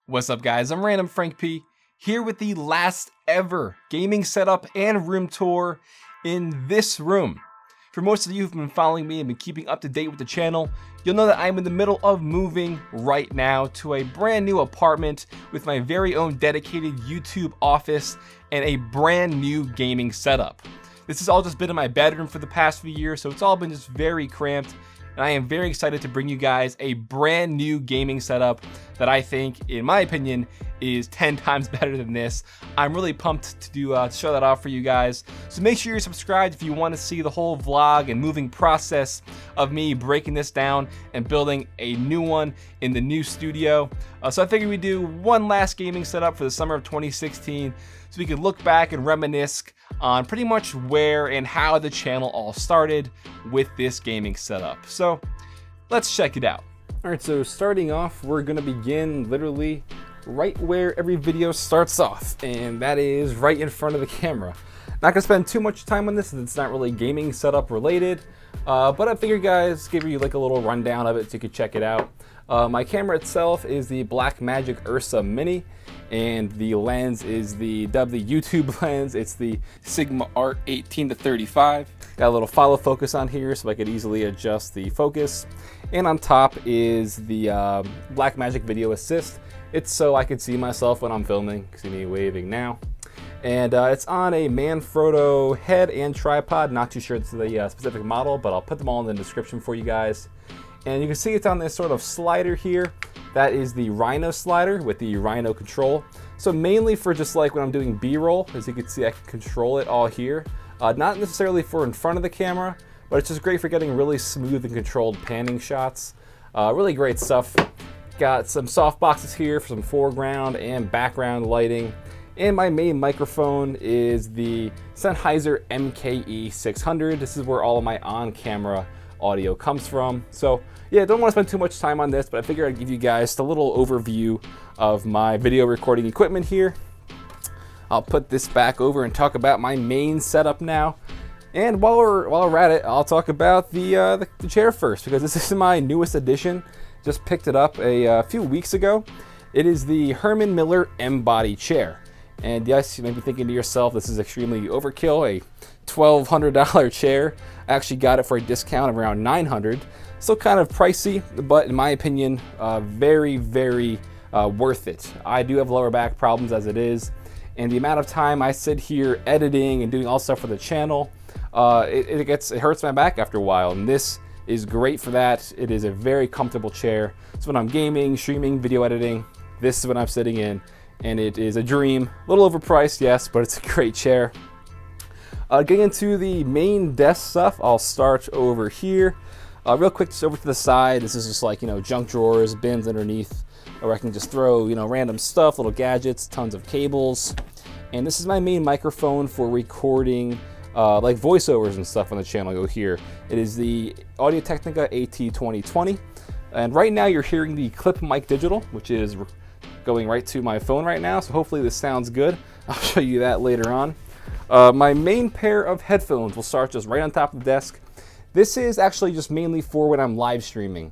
What's up guys, I'm randomfrankp, here with the last ever gaming setup and room tour in this room. For most of you who've been following me and been keeping up to date with the channel, you'll know that I'm in the middle of moving right now to a brand new apartment with my very own dedicated YouTube office and a brand new gaming setup. This has all just been in my bedroom for the past few years, so it's all been just very cramped. And I am very excited to bring you guys a brand new gaming setup that I think, in my opinion, is 10 times better than this. I'm really pumped to show that off for you guys. So make sure you're subscribed if you want to see the whole vlog and moving process of me breaking this down and building a new one in the new studio. So I figured we'd do one last gaming setup for the summer of 2016 so we could look back and reminisce on pretty much where and how the channel all started with this gaming setup. So let's check it out. All right, so starting off, we're gonna begin literally right where every video starts off, and that is right in front of the camera. Not gonna spend too much time on this, since it's not really gaming setup related, but I figured guys give you like a little rundown of it so you could check it out. My camera itself is the Blackmagic Ursa Mini, and the lens is the YouTube lens. It's the Sigma Art 18-35. Got a little follow focus on here so I could easily adjust the focus. And on top is the Blackmagic Video Assist. It's so I can see myself when I'm filming. See me waving now. And it's on a Manfrotto head and tripod. Not too sure it's the specific model, but I'll put them all in the description for you guys. And you can see it's on this sort of slider here. That is the Rhino slider with the Rhino control. So mainly for just like when I'm doing B-roll, as you can see I can control it all here. Not necessarily for in front of the camera, but it's just great for getting really smooth and controlled panning shots. Really great stuff. Got some soft boxes here for some foreground and background lighting. And my main microphone is the Sennheiser MKE 600. This is where all of my on-camera audio comes from. So yeah, don't want to spend too much time on this, but I figured I'd give you guys a little overview of my video recording equipment here. I'll put this back over and talk about my main setup now. And while we're at it, I'll talk about the chair first, because this is my newest addition. Just picked it up a few weeks ago. It is the Herman Miller M-Body chair. And yes, you may be thinking to yourself, this is extremely overkill, a $1,200 chair. I actually got it for a discount of around $900. Still kind of pricey, but in my opinion, very, very worth it. I do have lower back problems as it is, and the amount of time I sit here editing and doing all stuff for the channel, it hurts my back after a while, and this is great for that. It is a very comfortable chair. So when I'm gaming, streaming, video editing, this is what I'm sitting in, and it is a dream. A little overpriced, yes, but it's a great chair. Getting into the main desk stuff, I'll start over here. Real quick, just over to the side, this is just like, junk drawers, bins underneath, where I can just throw, random stuff, little gadgets, tons of cables. And this is my main microphone for recording like voiceovers and stuff on the channel. Go here. It is the Audio-Technica AT2020. And right now you're hearing the Clip Mic Digital, which is going right to my phone right now. So hopefully this sounds good. I'll show you that later on. My main pair of headphones will start just right on top of the desk. This is actually just mainly for when I'm live streaming.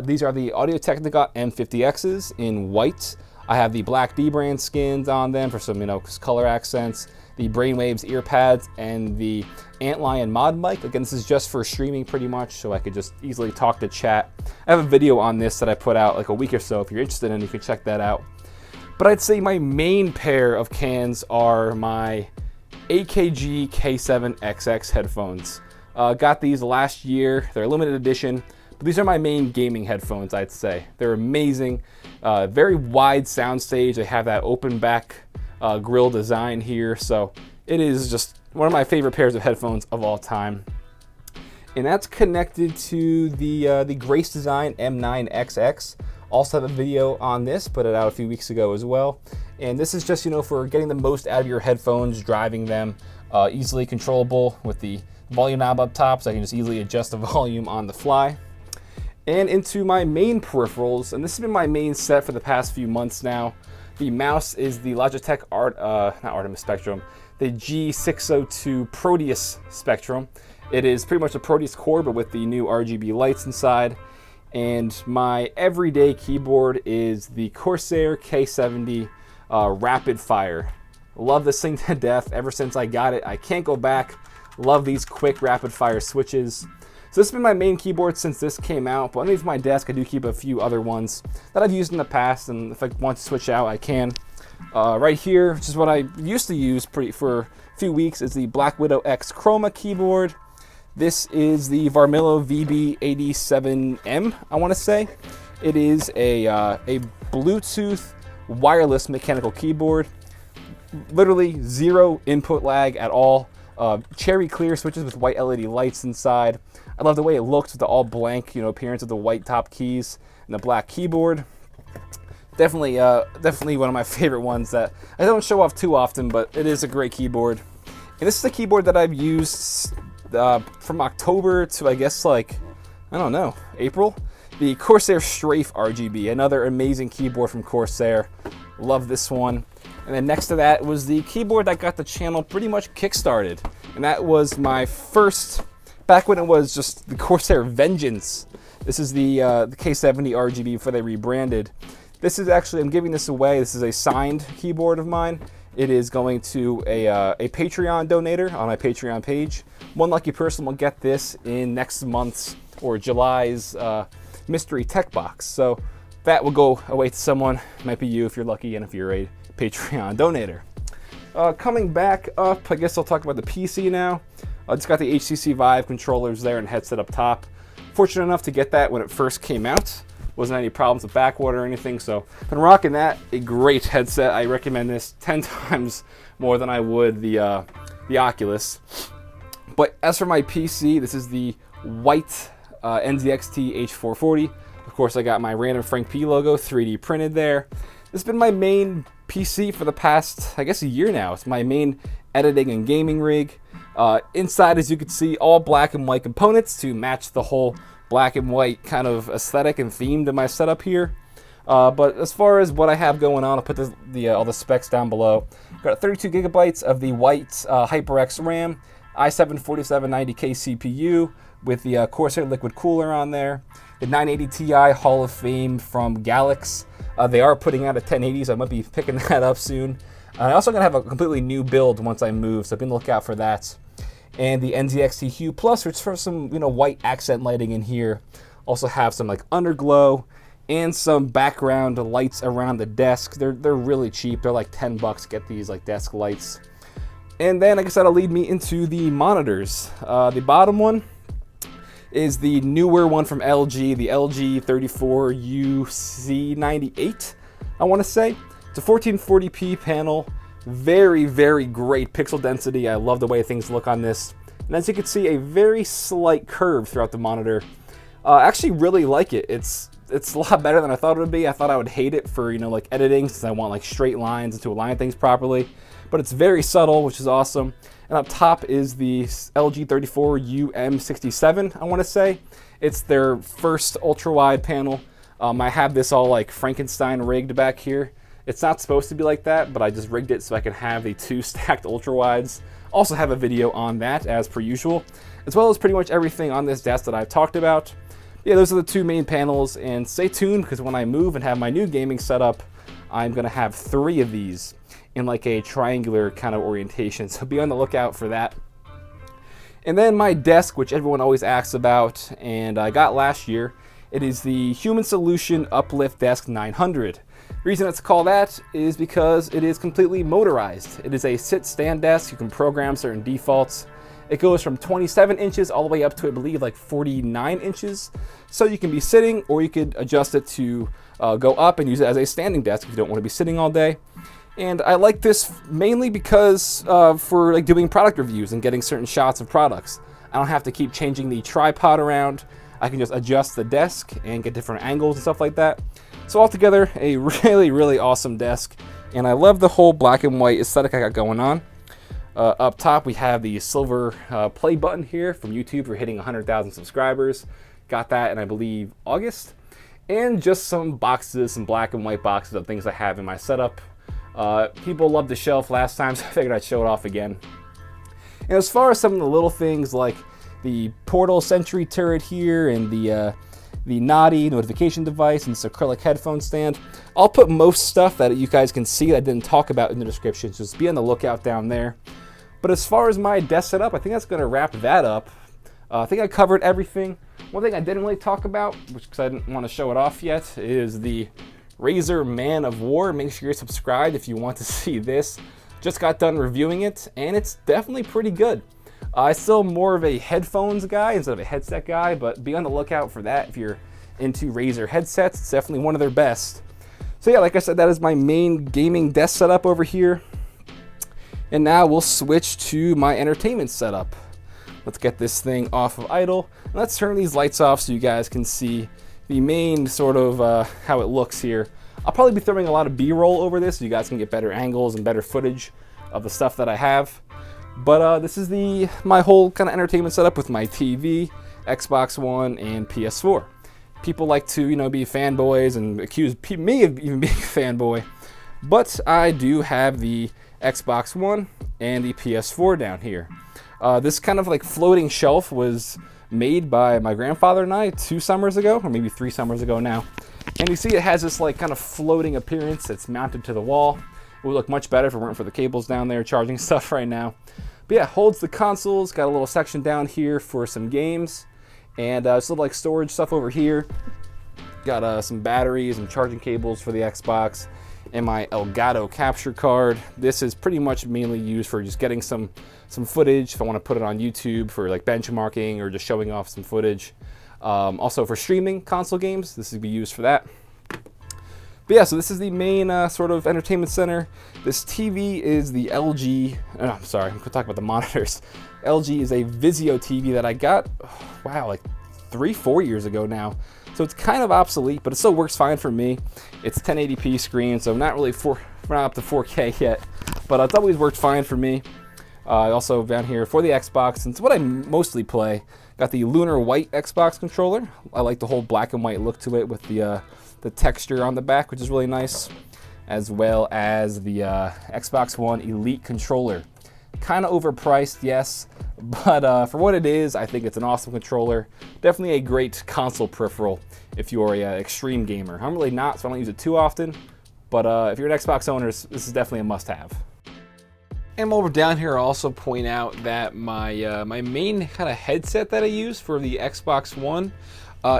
These are the Audio-Technica M50Xs in white. I have the Black D brand skins on them for some, color accents. The Brainwaves ear pads and the Antlion mod mic. Again, this is just for streaming pretty much, so I could just easily talk to chat. I have a video on this that I put out like a week or so. If you're interested in it, you can check that out. But I'd say my main pair of cans are my AKG K7XX headphones. Got these last year. They're a limited edition, but these are my main gaming headphones, I'd say. They're amazing. Very wide soundstage. They have that open back grill design here, so it is just one of my favorite pairs of headphones of all time. And that's connected to the Grace Design M9XX. Also have a video on this, put it out a few weeks ago as well. And this is just, for getting the most out of your headphones, driving them, easily controllable with the volume knob up top, so I can just easily adjust the volume on the fly. And into my main peripherals, and this has been my main set for the past few months now. The mouse is the Logitech not Artemis Spectrum, the G602 Proteus Spectrum. It is pretty much a Proteus core, but with the new RGB lights inside. And my everyday keyboard is the Corsair K70 Rapid Fire. Love this thing to death. Ever since I got it, I can't go back. Love these quick rapid fire switches. So this has been my main keyboard since this came out, but underneath my desk I do keep a few other ones that I've used in the past, and if I want to switch out, I can. Right here, which is what I used to use for a few weeks, is the Black Widow X Chroma keyboard. This is the Varmillo VB87M, I want to say. It is a Bluetooth wireless mechanical keyboard. Literally zero input lag at all. Cherry clear switches with white LED lights inside. I love the way it looks with the all blank, appearance of the white top keys and the black keyboard. Definitely one of my favorite ones that I don't show off too often, but it is a great keyboard. And this is a keyboard that I've used from October to, I guess, April. The Corsair Strafe RGB, another amazing keyboard from Corsair. Love this one. And then next to that was the keyboard that got the channel pretty much kickstarted. And that was my first, back when it was just the Corsair Vengeance. This is the K70 RGB before they rebranded. This is actually, I'm giving this away. This is a signed keyboard of mine. It is going to a Patreon donator on my Patreon page. One lucky person will get this in next month's or July's mystery tech box. So that will go away to someone. It might be you if you're lucky and if you're a Patreon donator. Coming back up, I guess I'll talk about the PC now. I just got the HTC Vive controllers there and headset up top. Fortunate enough to get that when it first came out. Wasn't any problems with backwater or anything, so been rocking that. A great headset. I recommend this 10 times more than I would the Oculus. But as for my PC, this is the white NZXT H440. Of course, I got my randomfrankp logo 3D printed there. This has been my main PC for the past, I guess, a year now. It's my main editing and gaming rig. Inside, as you can see, all black and white components to match the whole black and white kind of aesthetic and theme to my setup here. But as far as what I have going on, I'll put all the specs down below. Got 32 gigabytes of the white HyperX RAM, i7-4790K CPU with the Corsair liquid cooler on there. The 980 Ti Hall of Fame from Galax. They are putting out a 1080, so I might be picking that up soon. I'm also going to have a completely new build once I move, so be on the lookout for that. And the NZXT Hue Plus, which is for some white accent lighting in here. Also have some underglow and some background lights around the desk. They're really cheap. They're like $10 to get these desk lights. And then I guess that'll lead me into the monitors. The bottom one is the newer one from LG, the LG 34UC98, I want to say. It's a 1440p panel. Very, very great pixel density. I love the way things look on this. And as you can see, a very slight curve throughout the monitor. I actually really like it. It's a lot better than I thought it would be. I thought I would hate it for, editing, since I want straight lines and to align things properly. But it's very subtle, which is awesome. And up top is the LG 34UM67, I want to say. It's their first ultra-wide panel. I have this all Frankenstein rigged back here. It's not supposed to be like that, but I just rigged it so I can have the 2 stacked ultra-wides. Also have a video on that, as per usual, as well as pretty much everything on this desk that I've talked about. Yeah, those are the 2 main panels, and stay tuned, because when I move and have my new gaming setup, I'm going to have 3 of these in a triangular kind of orientation, so be on the lookout for that. And then my desk, which everyone always asks about, and I got last year, it is the Human Solution Uplift Desk 900. The reason it's called that is because it is completely motorized. It is a sit-stand desk. You can program certain defaults. It goes from 27 inches all the way up to, I believe, 49 inches. So you can be sitting, or you could adjust it to go up and use it as a standing desk if you don't want to be sitting all day. And I like this mainly because for doing product reviews and getting certain shots of products. I don't have to keep changing the tripod around. I can just adjust the desk and get different angles and stuff like that. So altogether, a really, really awesome desk. And I love the whole black and white aesthetic I got going on. Up top, we have the silver play button here from YouTube for hitting 100,000 subscribers. Got that in, I believe, August. And just some boxes, some black and white boxes of things I have in my setup. People loved the shelf last time, so I figured I'd show it off again. And as far as some of the little things like the portal sentry turret here and the the Naughty notification device, and this acrylic headphone stand. I'll put most stuff that you guys can see that I didn't talk about in the description, so just be on the lookout down there. But as far as my desk setup, I think that's going to wrap that up. I think I covered everything. One thing I didn't really talk about, because I didn't want to show it off yet, is the Razer Man of War. Make sure you're subscribed if you want to see this. Just got done reviewing it, and it's definitely pretty good. I'm still more of a headphones guy instead of a headset guy, but be on the lookout for that if you're into Razer headsets. It's definitely one of their best. So yeah, like I said, that is my main gaming desk setup over here. And now we'll switch to my entertainment setup. Let's get this thing off of idle. And let's turn these lights off so you guys can see the main sort of how it looks here. I'll probably be throwing a lot of B-roll over this so you guys can get better angles and better footage of the stuff that I have. But this is my whole kind of entertainment setup with my TV, Xbox One, and PS4. People like to, you know, be fanboys and accuse me of even being a fanboy, but I do have the Xbox One and the PS4 down here. This kind of like floating shelf was made by my grandfather and I 2 summers ago, or maybe 3 summers ago now. And you see it has this like kind of floating appearance. It's mounted to the wall. It would look much better if it weren't for the cables down there charging stuff right now. But yeah, holds the consoles, got a little section down here for some games, and some like storage stuff over here. Got some batteries and charging cables for the Xbox, and my Elgato capture card. This is pretty much mainly used for just getting some footage if I want to put it on YouTube for like benchmarking or just showing off some footage. Also for streaming console games, this would be used for that. But yeah, so this is the main sort of entertainment center. This TV is the LG, I'm sorry, I'm gonna talk about the monitors. LG is a Vizio TV that I got, wow, like 3-4 years ago now. So it's kind of obsolete, but it still works fine for me. It's 1080p screen, so not really we're not up to 4K yet, but it's always worked fine for me. Also down here for the Xbox, and it's what I mostly play. Got the Lunar White Xbox controller. I like the whole black and white look to it with the texture on the back, which is really nice, as well as the Xbox One Elite controller. Kind of overpriced, yes, but for what it is, I think it's an awesome controller. Definitely a great console peripheral if you're an extreme gamer. I'm really not, so I don't use it too often, but if you're an Xbox owner, this is definitely a must-have. And while we're down here, I'll also point out that my main kind of headset that I use for the Xbox One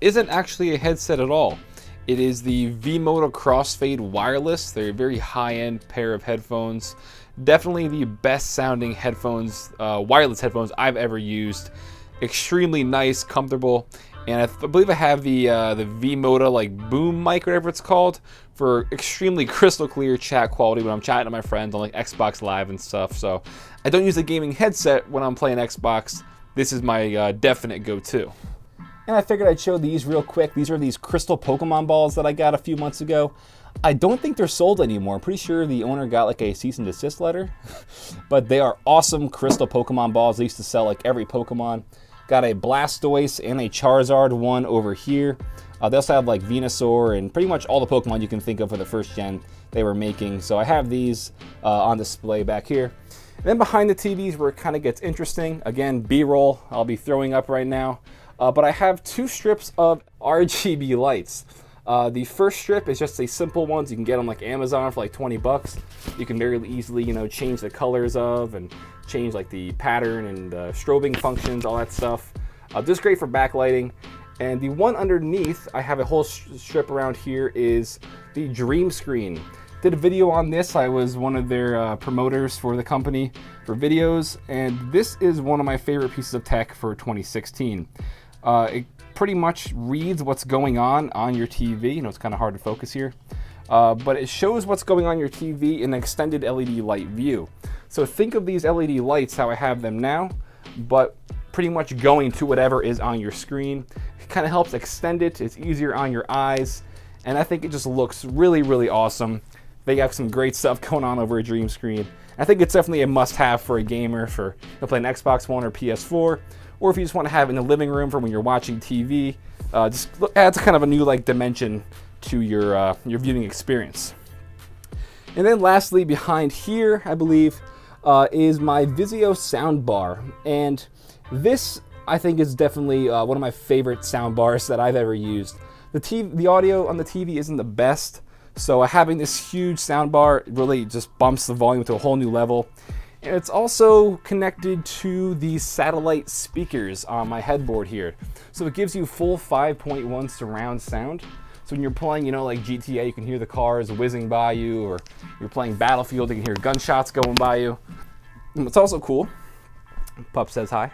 isn't actually a headset at all. It is the V-Moto Crossfade Wireless. They're a very high-end pair of headphones. Definitely the best sounding headphones, wireless headphones I've ever used. Extremely nice, comfortable, and I believe I have the V-Moto like boom mic, whatever it's called, for extremely crystal clear chat quality when I'm chatting to my friends on like Xbox Live and stuff. So I don't use a gaming headset when I'm playing Xbox. This is my definite go-to. And I figured I'd show these real quick. These are these crystal Pokemon balls that I got a few months ago. I don't think they're sold anymore. I'm pretty sure the owner got like a cease and desist letter. But they are awesome crystal Pokemon balls. They used to sell like every Pokemon. Got a Blastoise and a Charizard one over here. They also have like Venusaur and pretty much all the Pokemon you can think of for the first gen they were making. So I have these on display back here. And then behind the TVs where it kind of gets interesting. Again, B-roll I'll be throwing up right now. But I have 2 strips of RGB lights. The first strip is just a simple ones. You can get them like Amazon for like 20 bucks. You can very easily, you know, change the colors of and change like the pattern and the strobing functions, all that stuff. This is great for backlighting. And the one underneath, I have a whole strip around here, is the Dream Screen. Did a video on this. I was one of their promoters for the company for videos, and this is one of my favorite pieces of tech for 2016. It pretty much reads what's going on your TV. You know, it's kind of hard to focus here. But it shows what's going on your TV in an extended LED light view. So think of these LED lights how I have them now, but pretty much going to whatever is on your screen. It kind of helps extend it. It's easier on your eyes, and I think it just looks really, really awesome. They have some great stuff going on over a Dream Screen. I think it's definitely a must-have for a gamer for playing Xbox One or PS4, or if you just want to have it in the living room for when you're watching TV. Just adds kind of a new like dimension to your viewing experience. And then lastly, behind here, I believe, is my Vizio soundbar. And this I think is definitely one of my favorite sound bars that I've ever used. The audio on the TV isn't the best, so having this huge sound bar really just bumps the volume to a whole new level. And it's also connected to the satellite speakers on my headboard here. So it gives you full 5.1 surround sound. So when you're playing, you know, like GTA, you can hear the cars whizzing by you, or you're playing Battlefield, you can hear gunshots going by you. And what's also cool, Pup says hi,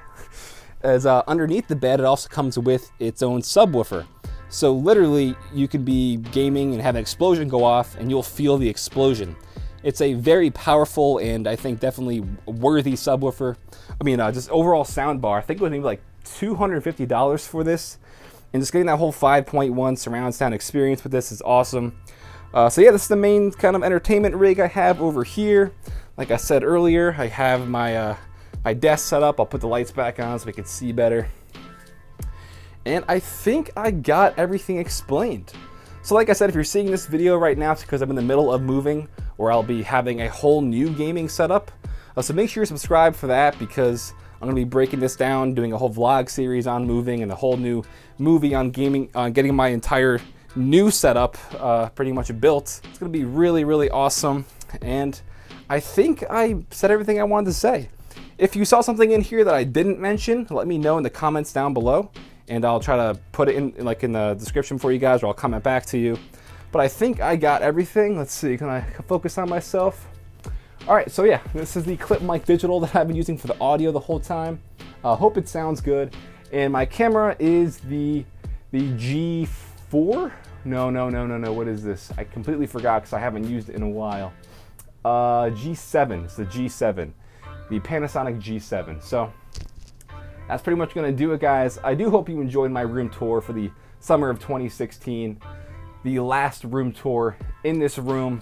is underneath the bed, it also comes with its own subwoofer. So literally, you could be gaming and have an explosion go off, and you'll feel the explosion. It's a very powerful and I think definitely worthy subwoofer. I mean, just overall sound bar. I think it was maybe like $250 for this. And just getting that whole 5.1 surround sound experience with this is awesome. So yeah, this is the main kind of entertainment rig I have over here. Like I said earlier, I have my my desk set up. I'll put the lights back on so we can see better. And I think I got everything explained. So like I said, if you're seeing this video right now, it's because I'm in the middle of moving, or I'll be having a whole new gaming setup. So make sure you're subscribed for that, because I'm gonna be breaking this down, doing a whole vlog series on moving and a whole new movie on gaming, on getting my entire new setup pretty much built. It's gonna be really, really awesome. And I think I said everything I wanted to say. If you saw something in here that I didn't mention, let me know in the comments down below, and I'll try to put it in the description for you guys, or I'll comment back to you. But I think I got everything. Let's see, can I focus on myself? All right, so yeah, this is the clip mic digital that I've been using for the audio the whole time. Hope it sounds good. And my camera is the G4? No, what is this? I completely forgot because I haven't used it in a while. G7, it's the G7, the Panasonic G7. So that's pretty much gonna do it, guys. I do hope you enjoyed my room tour for the summer of 2016. The last room tour in this room.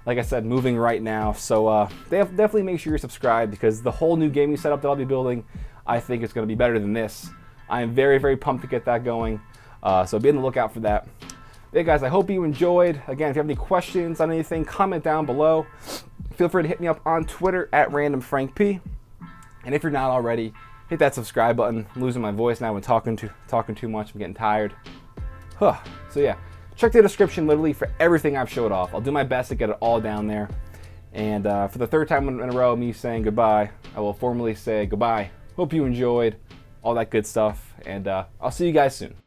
Like I said, moving right now. So definitely make sure you're subscribed, because the whole new gaming setup that I'll be building, I think it's gonna be better than this. I am very, very pumped to get that going. So be on the lookout for that. Hey guys, I hope you enjoyed. Again, if you have any questions on anything, comment down below. Feel free to hit me up on Twitter at randomfrankp. And if you're not already, hit that subscribe button. I'm losing my voice now when talking too much. I'm getting tired. So yeah, check the description literally for everything I've showed off. I'll do my best to get it all down there. And for the third time in a row, me saying goodbye, I will formally say goodbye. Hope you enjoyed all that good stuff, and I'll see you guys soon.